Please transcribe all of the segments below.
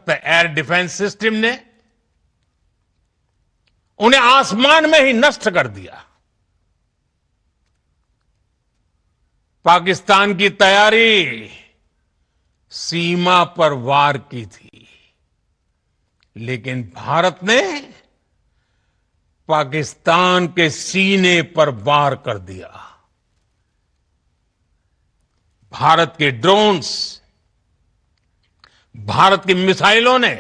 सशक्त air defence system ने उन्हें आसमान में ही नष्ट कर दिया। पाकिस्तान की तैयारी सीमा पर वार की थी, लेकिन भारत ने पाकिस्तान के सीने पर वार कर दिया। भारत के ड्रोन्स, भारत की मिसाइलों ने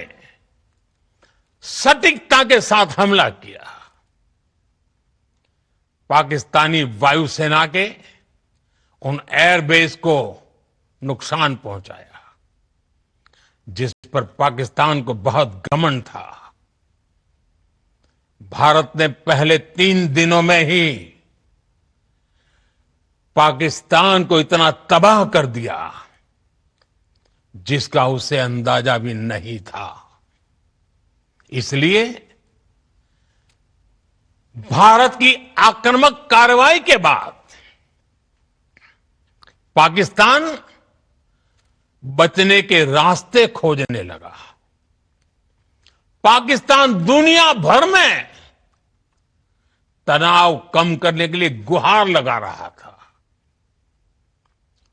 सटीकता के साथ हमला किया। पाकिस्तानी वायुसेना के उन एयरबेस को नुकसान पहुंचाया, जिस पर पाकिस्तान को बहुत घमंड था। भारत ने पहले 3 दिनों में ही पाकिस्तान को इतना तबाह कर दिया जिसका उसे अंदाजा भी नहीं था। इसलिए भारत की आक्रामक कार्रवाई के बाद पाकिस्तान बचने के रास्ते खोजने लगा। पाकिस्तान दुनिया भर में तनाव कम करने के लिए गुहार लगा रहा था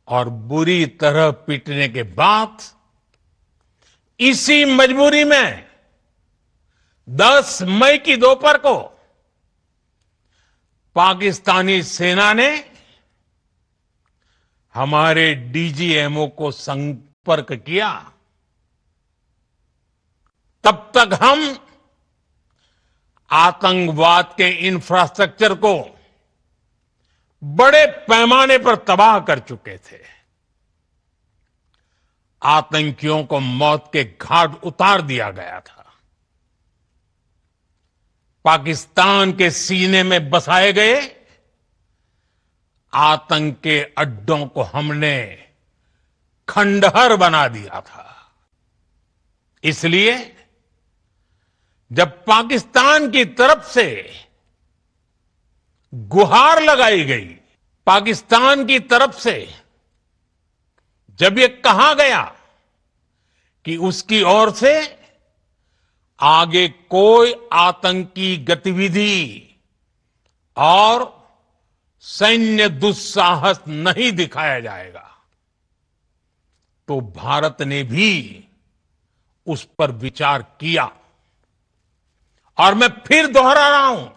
और बुरी तरह पीटने के बाद इसी मजबूरी में 10 मई की दोपहर को पाकिस्तानी सेना ने हमारे डीजीएमओ को संपर्क किया। तब तक हम आतंकवाद के इंफ्रास्ट्रक्चर को बड़े पैमाने पर तबाह कर चुके थे। आतंकियों को मौत के घाट उतार दिया गया था। पाकिस्तान के सीने में बसाए गए आतंक के अड्डों को हमने खंडहर बना दिया था। इसलिए जब पाकिस्तान की तरफ से गुहार लगाई गई, पाकिस्तान की तरफ से जब ये कहा गया कि उसकी ओर से आगे कोई आतंकी गतिविधि और सैन्य दुस्साहस नहीं दिखाया जाएगा, तो भारत ने भी उस पर विचार किया। और मैं फिर दोहरा रहा हूं,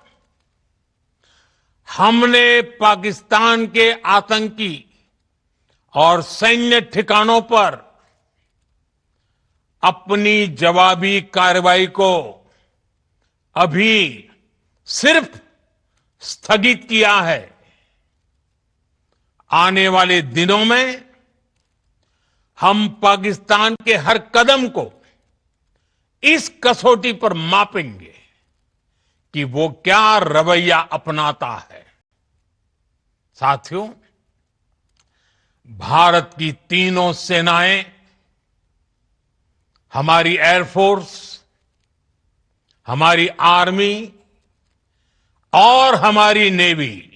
हमने पाकिस्तान के आतंकी और सैन्य ठिकानों पर अपनी जवाबी कार्रवाई को अभी सिर्फ स्थगित किया है। आने वाले दिनों में हम पाकिस्तान के हर कदम को इस कसौटी पर मापेंगे कि वो क्या रवैया अपनाता है। साथियों, भारत की तीनों सेनाएं, हमारी एयरफोर्स, हमारी आर्मी और हमारी नेवी,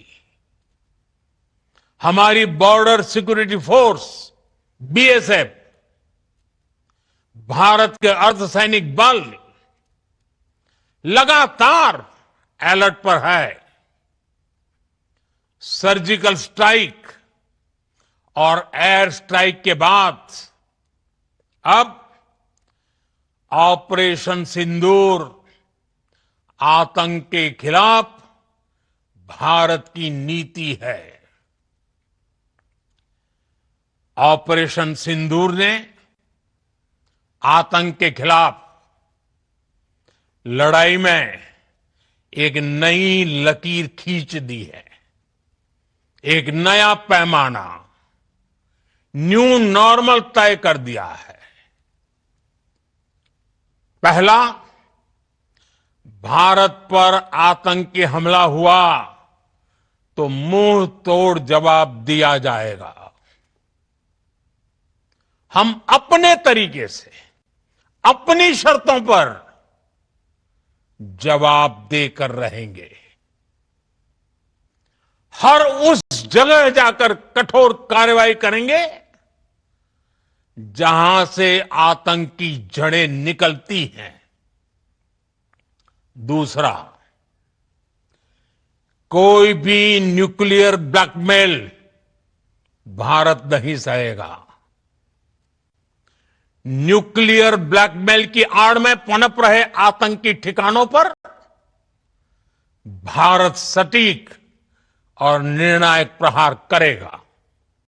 हमारी border security force BSF, Bharat के अर्धसैनिक बल लगातार अलर्ट पर है। सर्जिकल स्ट्राइक और एयर स्ट्राइक के बाद अब ऑपरेशन सिंदूर आतंक के खिलाफ भारत की नीति है। ऑपरेशन सिंदूर ने आतंक के खिलाफ लड़ाई में एक नई लकीर खींच दी है। एक नया पैमाना, न्यू नॉर्मल तय कर दिया है। पहला, भारत पर आतंकी हमला हुआ तो मुंह तोड़ जवाब दिया जाएगा। हम अपने तरीके से, अपनी शर्तों पर जवाब देकर रहेंगे। हर उस जगह जाकर कठोर कार्रवाई करेंगे जहां से आतंक की जड़ें निकलती हैं। दूसरा, कोई भी न्यूक्लियर ब्लैकमेल भारत नहीं सहेगा। न्यूक्लियर ब्लैकमेल की आड़ में पनप रहे आतंकी ठिकानों पर भारत सटीक और निर्णायक प्रहार करेगा।